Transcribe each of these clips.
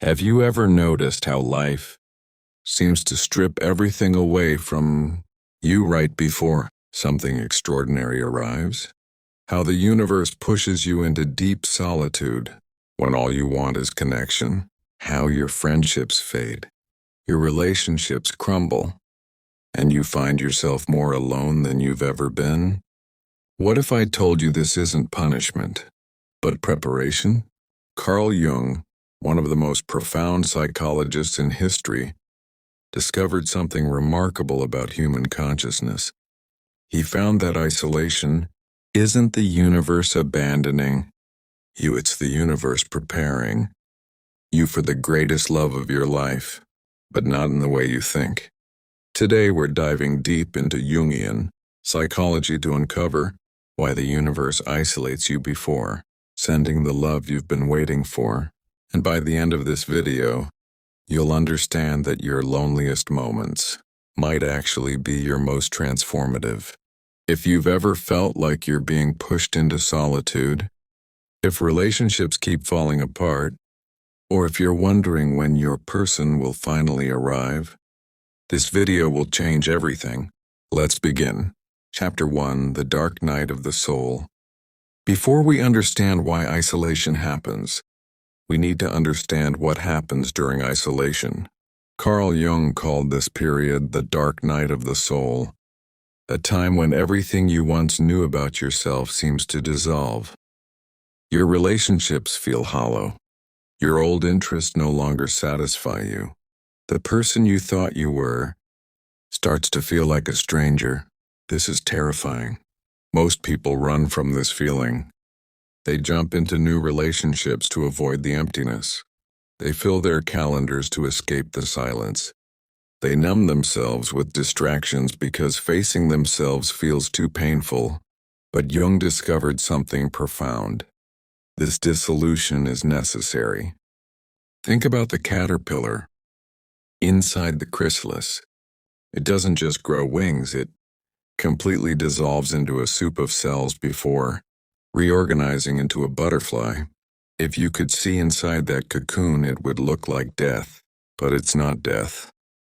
Have you ever noticed how life seems to strip everything away from you right before something extraordinary arrives? How the universe pushes you into deep solitude when all you want is connection? How your friendships fade, your relationships crumble, and you find yourself more alone than you've ever been? What if I told you this isn't punishment, but preparation? Carl Jung, one of the most profound psychologists in history, discovered something remarkable about human consciousness. He found that isolation isn't the universe abandoning you, it's the universe preparing you for the greatest love of your life, but not in the way you think. Today we're diving deep into Jungian psychology to uncover why the universe isolates you before sending the love you've been waiting for. And by the end of this video, you'll understand that your loneliest moments might actually be your most transformative. If you've ever felt like you're being pushed into solitude, if relationships keep falling apart, or if you're wondering when your person will finally arrive, this video will change everything. Let's begin. Chapter 1: The Dark Night of the Soul. Before we understand why isolation happens, we need to understand what happens during isolation. Carl Jung called this period the dark night of the soul, a time when everything you once knew about yourself seems to dissolve. Your relationships feel hollow. Your old interests no longer satisfy you. The person you thought you were starts to feel like a stranger. This is terrifying. Most people run from this feeling. They jump into new relationships to avoid the emptiness. They fill their calendars to escape the silence. They numb themselves with distractions because facing themselves feels too painful. But Jung discovered something profound. This dissolution is necessary. Think about the caterpillar inside the chrysalis. It doesn't just grow wings, it completely dissolves into a soup of cells before reorganizing into a butterfly. If you could see inside that cocoon, it would look like death. But it's not death.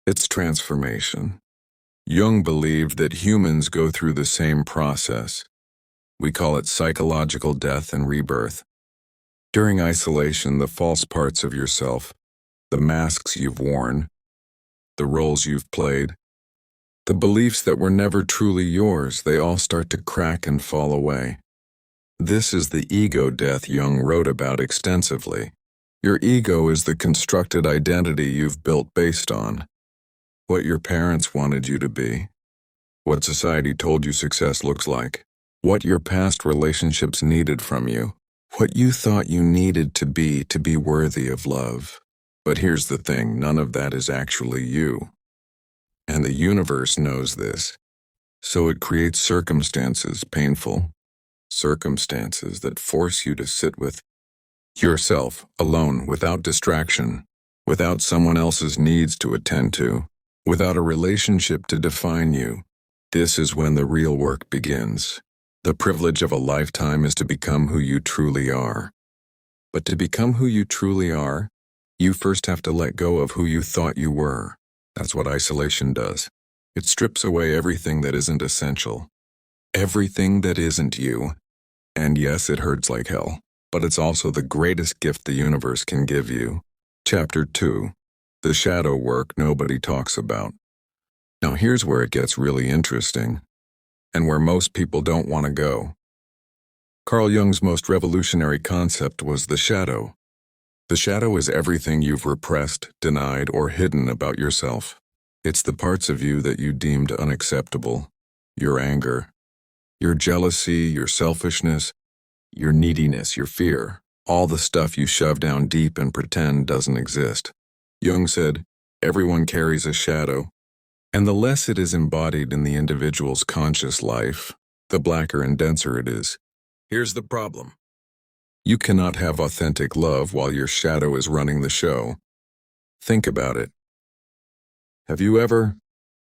It's transformation. Jung believed that humans go through the same process. We call it psychological death and rebirth. During isolation, the false parts of yourself, the masks you've worn, the roles you've played, the beliefs that were never truly yours, they all start to crack and fall away. This is the ego death Jung wrote about extensively. Your ego is the constructed identity you've built based on what your parents wanted you to be, what society told you success looks like, what your past relationships needed from you, what you thought you needed to be worthy of love. But here's the thing, none of that is actually you. And the universe knows this. So it creates circumstances, painful circumstances that force you to sit with yourself alone, without distraction, without someone else's needs to attend to, without a relationship to define you. This is when the real work begins. The privilege of a lifetime is to become who you truly are. But to become who you truly are, you first have to let go of who you thought you were. That's what isolation does. It strips away everything that isn't essential. Everything that isn't you. And yes, it hurts like hell, but it's also the greatest gift the universe can give you. Chapter 2: The Shadow Work Nobody Talks About. Now here's where it gets really interesting, and where most people don't want to go. Carl Jung's most revolutionary concept was the shadow. The shadow is everything you've repressed, denied, or hidden about yourself. It's the parts of you that you deemed unacceptable. Your anger, your jealousy, your selfishness, your neediness, your fear. All the stuff you shove down deep and pretend doesn't exist. Jung said, everyone carries a shadow, and the less it is embodied in the individual's conscious life, the blacker and denser it is. Here's the problem. You cannot have authentic love while your shadow is running the show. Think about it. Have you ever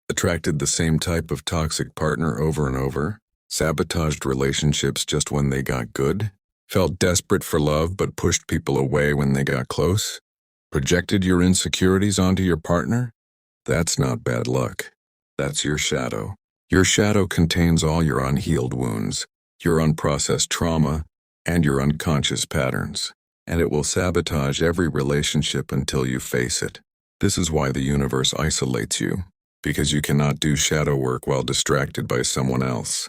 attracted the same type of toxic partner over and over? Sabotaged relationships just when they got good? Felt desperate for love but pushed people away when they got close? Projected your insecurities onto your partner? That's not bad luck. That's your shadow. Your shadow contains all your unhealed wounds, your unprocessed trauma, and your unconscious patterns, and it will sabotage every relationship until you face it. This is why the universe isolates you, because you cannot do shadow work while distracted by someone else.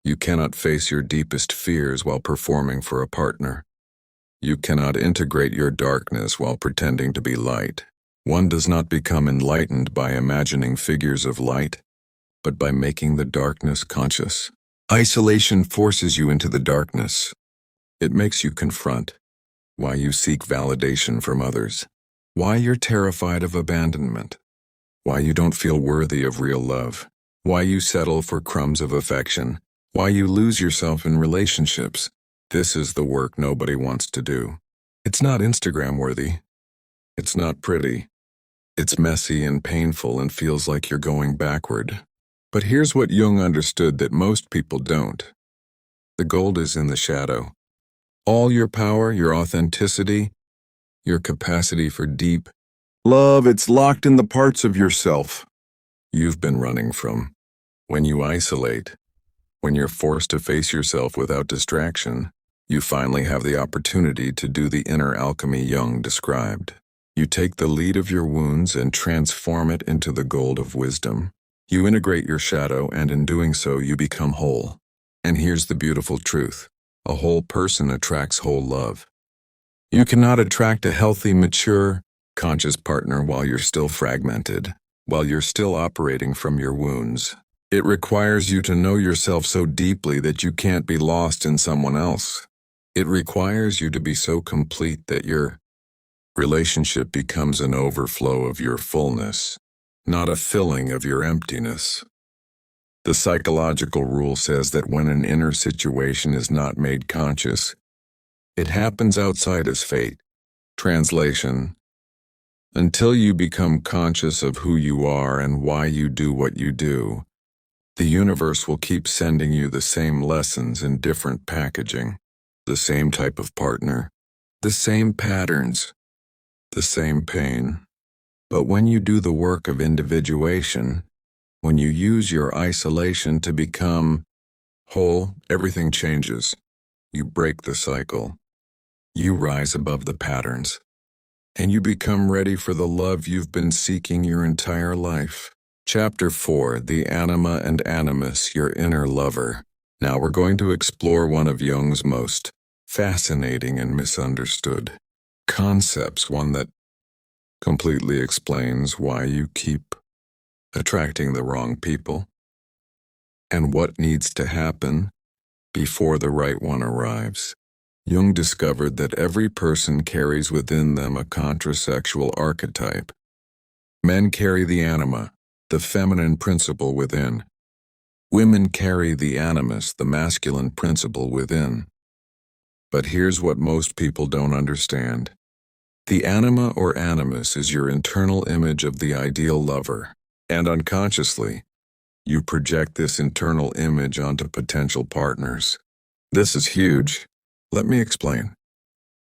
You cannot face your deepest fears while performing for a partner. You cannot integrate your darkness while pretending to be light. One does not become enlightened by imagining figures of light, but by making the darkness conscious. Isolation forces you into the darkness. It makes you confront why you seek validation from others, why you're terrified of abandonment, why you don't feel worthy of real love, why you settle for crumbs of affection, why you lose yourself in relationships. This is the work nobody wants to do. It's not Instagram-worthy. It's not pretty. It's messy and painful and feels like you're going backward. But here's what Jung understood that most people don't. The gold is in the shadow. All your power, your authenticity, your capacity for deep love, it's locked in the parts of yourself you've been running from. When you isolate, when you're forced to face yourself without distraction, you finally have the opportunity to do the inner alchemy Jung described. You take the lead of your wounds and transform it into the gold of wisdom. You integrate your shadow, and in doing so, you become whole. And here's the beautiful truth. A whole person attracts whole love. You cannot attract a healthy, mature, conscious partner while you're still fragmented, while you're still operating from your wounds. It requires you to know yourself so deeply that you can't be lost in someone else. It requires you to be so complete that your relationship becomes an overflow of your fullness, not a filling of your emptiness. The psychological rule says that when an inner situation is not made conscious, it happens outside as fate. Translation: until you become conscious of who you are and why you do what you do, the universe will keep sending you the same lessons in different packaging, the same type of partner, the same patterns, the same pain. But when you do the work of individuation, when you use your isolation to become whole, everything changes. You break the cycle. You rise above the patterns. And you become ready for the love you've been seeking your entire life. Chapter 4, The Anima and Animus, Your Inner Lover. Now we're going to explore one of Jung's most fascinating and misunderstood concepts, one that completely explains why you keep attracting the wrong people and what needs to happen before the right one arrives. Jung discovered that every person carries within them a contrasexual archetype. Men carry the anima, the feminine principle within. Women carry the animus, the masculine principle within. But here's what most people don't understand. The anima or animus is your internal image of the ideal lover, and unconsciously, you project this internal image onto potential partners. This is huge. Let me explain.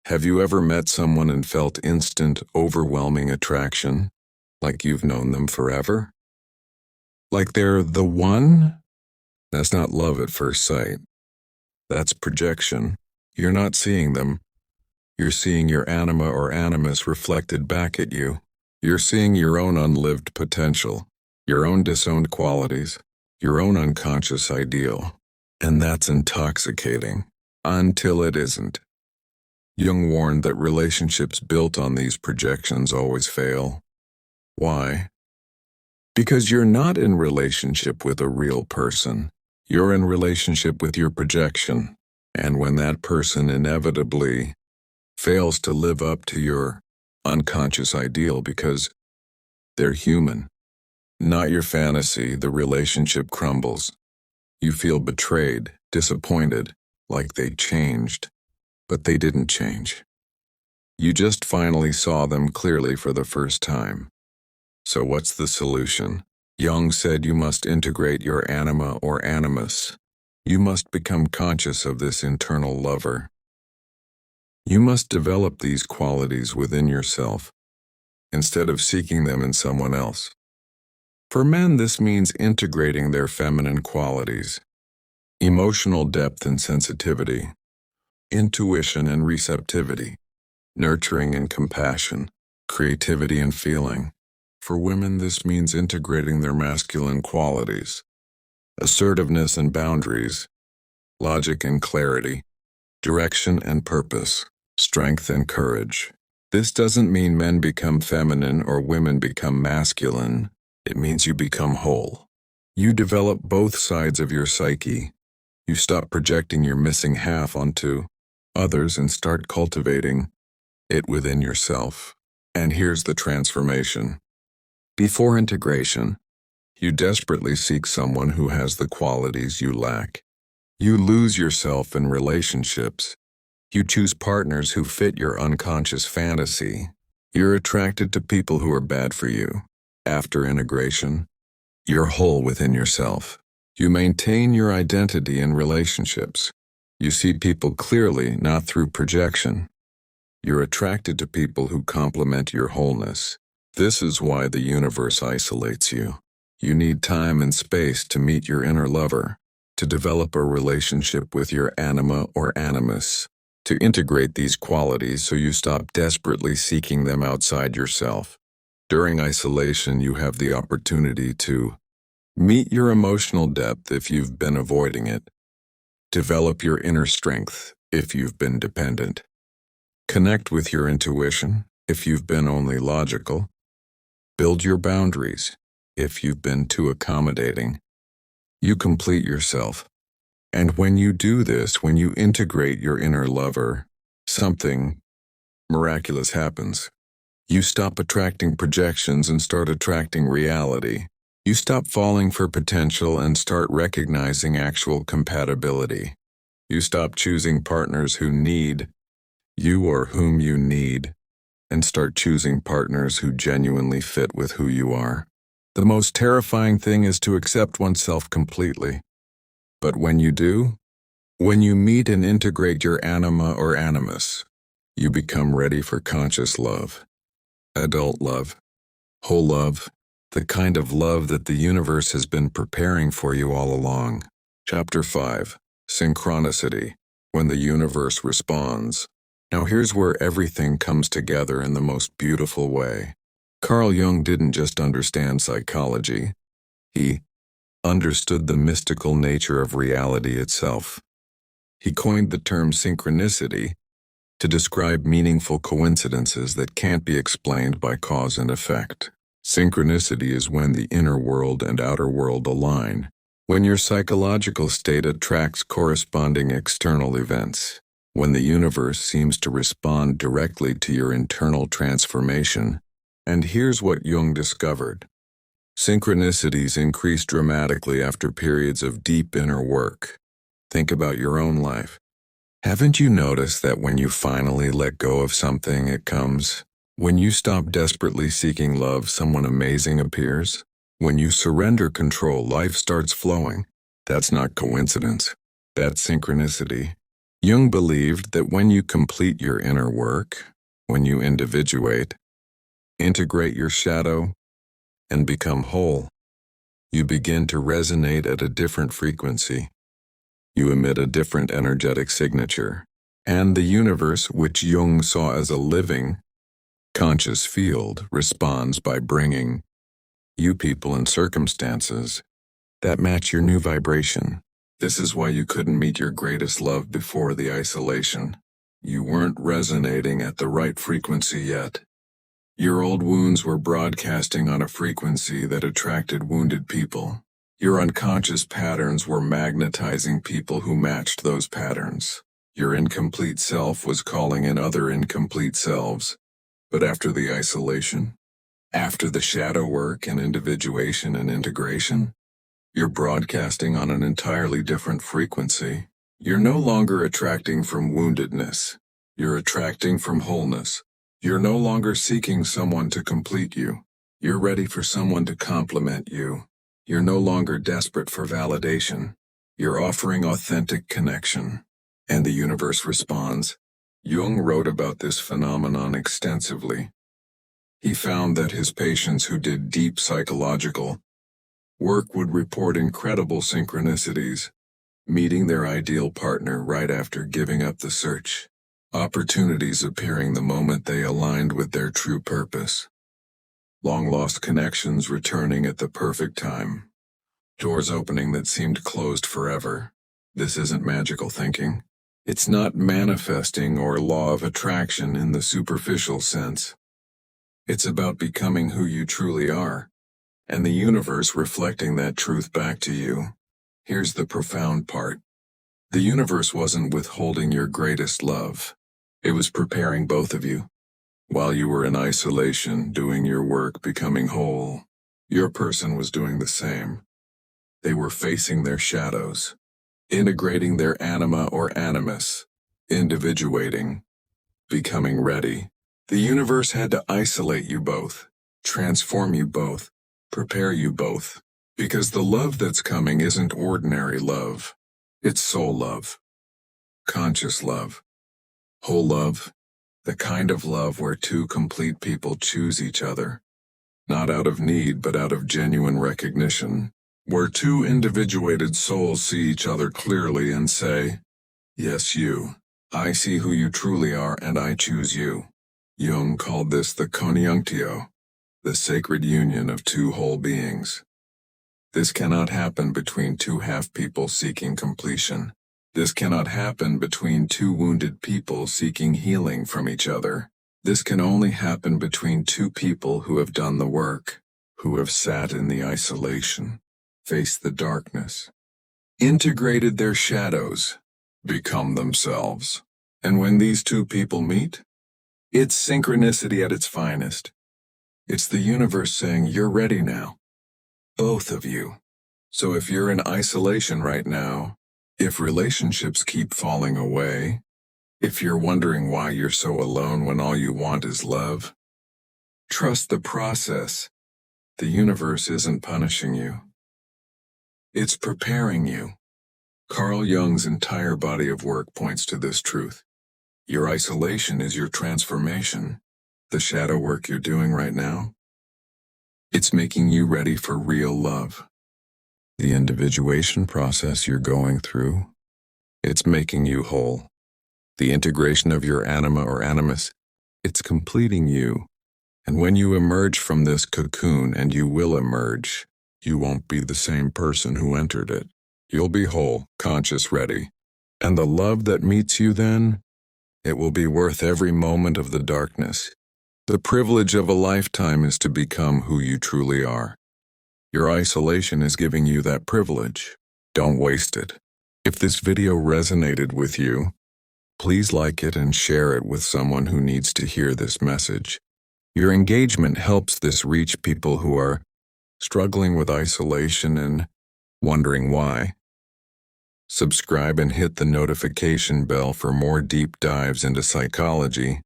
Have you ever met someone and felt instant, overwhelming attraction? Like you've known them forever? Like they're the one? That's not love at first sight. That's projection. You're not seeing them. You're seeing your anima or animus reflected back at you. You're seeing your own unlived potential, your own disowned qualities, your own unconscious ideal. And that's intoxicating. Until it isn't. Jung warned that relationships built on these projections always fail. Why? Because you're not in relationship with a real person. You're in relationship with your projection. And when that person inevitably fails to live up to your unconscious ideal because they're human, not your fantasy, the relationship crumbles. You feel betrayed, disappointed, like they changed, but they didn't change. You just finally saw them clearly for the first time. So what's the solution? Jung said you must integrate your anima or animus. You must become conscious of this internal lover. You must develop these qualities within yourself. instead of seeking them in someone else. For men, this means integrating their feminine qualities, emotional depth and sensitivity, intuition and receptivity, nurturing and compassion, creativity and feeling. For women, this means integrating their masculine qualities, assertiveness and boundaries, logic and clarity, direction and purpose, strength and courage. This doesn't mean men become feminine or women become masculine. It means you become whole. You develop both sides of your psyche. You stop projecting your missing half onto others and start cultivating it within yourself. And here's the transformation. Before integration, you desperately seek someone who has the qualities you lack. You lose yourself in relationships. You choose partners who fit your unconscious fantasy. You're attracted to people who are bad for you. After integration, you're whole within yourself. You maintain your identity in relationships. You see people clearly, not through projection. You're attracted to people who complement your wholeness. This is why the universe isolates you. You need time and space to meet your inner lover, to develop a relationship with your anima or animus, to integrate these qualities so you stop desperately seeking them outside yourself. During isolation, you have the opportunity to meet your emotional depth if you've been avoiding it, develop your inner strength if you've been dependent, connect with your intuition if you've been only logical, build your boundaries if you've been too accommodating. You complete yourself. And when you do this, when you integrate your inner lover, something miraculous happens. You stop attracting projections and start attracting reality. You stop falling for potential and start recognizing actual compatibility. You stop choosing partners who need you or whom you need, and start choosing partners who genuinely fit with who you are. The most terrifying thing is to accept oneself completely. But when you do, when you meet and integrate your anima or animus, you become ready for conscious love, adult love, whole love, the kind of love that the universe has been preparing for you all along. Chapter 5, Synchronicity, when the universe responds. Now here's where everything comes together in the most beautiful way. Carl Jung didn't just understand psychology. He understood the mystical nature of reality itself. He coined the term synchronicity to describe meaningful coincidences that can't be explained by cause and effect. Synchronicity is when the inner world and outer world align, when your psychological state attracts corresponding external events, when the universe seems to respond directly to your internal transformation. And here's what Jung discovered. Synchronicities increase dramatically after periods of deep inner work. Think about your own life. Haven't you noticed that when you finally let go of something, it comes? When you stop desperately seeking love, someone amazing appears. When you surrender control, life starts flowing. That's not coincidence. That's synchronicity. Jung believed that when you complete your inner work, when you individuate, integrate your shadow, and become whole, you begin to resonate at a different frequency. You emit a different energetic signature. And the universe, which Jung saw as a living, conscious field, responds by bringing you people and circumstances that match your new vibration. This is why you couldn't meet your greatest love before the isolation. You weren't resonating at the right frequency yet. Your old wounds were broadcasting on a frequency that attracted wounded people. Your unconscious patterns were magnetizing people who matched those patterns. Your incomplete self was calling in other incomplete selves. But after the isolation, after the shadow work and individuation and integration, you're broadcasting on an entirely different frequency. You're no longer attracting from woundedness. You're attracting from wholeness. You're no longer seeking someone to complete you. You're ready for someone to complement you. You're no longer desperate for validation. You're offering authentic connection. And the universe responds. Jung wrote about this phenomenon extensively. He found that his patients who did deep psychological work would report incredible synchronicities, meeting their ideal partner right after giving up the search, opportunities appearing the moment they aligned with their true purpose, long-lost connections returning at the perfect time, doors opening that seemed closed forever. This isn't magical thinking. It's not manifesting or law of attraction in the superficial sense. It's about becoming who you truly are, and the universe reflecting that truth back to you. Here's the profound part. The universe wasn't withholding your greatest love. It was preparing both of you. While you were in isolation, doing your work, becoming whole, your person was doing the same. They were facing their shadows, integrating their anima or animus, individuating, becoming ready. The universe had to isolate you both, transform you both, prepare you both, because the love that's coming isn't ordinary love. It's soul love, conscious love, whole love, the kind of love where two complete people choose each other, not out of need but out of genuine recognition, where two individuated souls see each other clearly and say, "Yes, you. I see who you truly are and I choose you." Jung called this the conjunctio, the sacred union of two whole beings. This cannot happen between two half-people seeking completion. This cannot happen between two wounded people seeking healing from each other. This can only happen between two people who have done the work, who have sat in the isolation, faced the darkness, integrated their shadows, become themselves. And when these two people meet, it's synchronicity at its finest. It's the universe saying, "You're ready now." Both of you. So if you're in isolation right now, if relationships keep falling away, if you're wondering why you're so alone when all you want is love, trust the process. The universe isn't punishing you. It's preparing you. Carl Jung's entire body of work points to this truth. Your isolation is your transformation. The shadow work you're doing right now, it's making you ready for real love. The individuation process you're going through, it's making you whole. The integration of your anima or animus, it's completing you. And when you emerge from this cocoon, and you will emerge, you won't be the same person who entered it. You'll be whole, conscious, ready. And the love that meets you then, it will be worth every moment of the darkness. The privilege of a lifetime is to become who you truly are. Your isolation is giving you that privilege. Don't waste it. If this video resonated with you, please like it and share it with someone who needs to hear this message. Your engagement helps this reach people who are struggling with isolation and wondering why. Subscribe and hit the notification bell for more deep dives into psychology,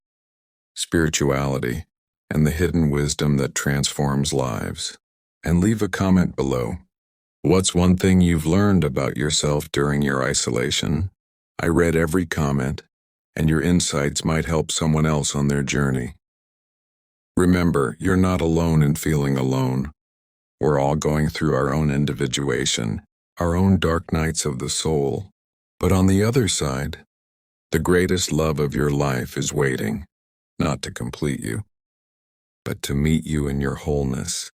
spirituality, and the hidden wisdom that transforms lives. And leave a comment below. What's one thing you've learned about yourself during your isolation? I read every comment, and your insights might help someone else on their journey. Remember, you're not alone in feeling alone. We're all going through our own individuation, our own dark nights of the soul. But on the other side, the greatest love of your life is waiting, not to complete you, but to meet you in your wholeness.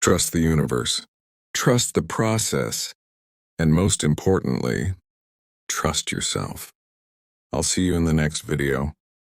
Trust the universe, trust the process, and most importantly, trust yourself. I'll see you in the next video.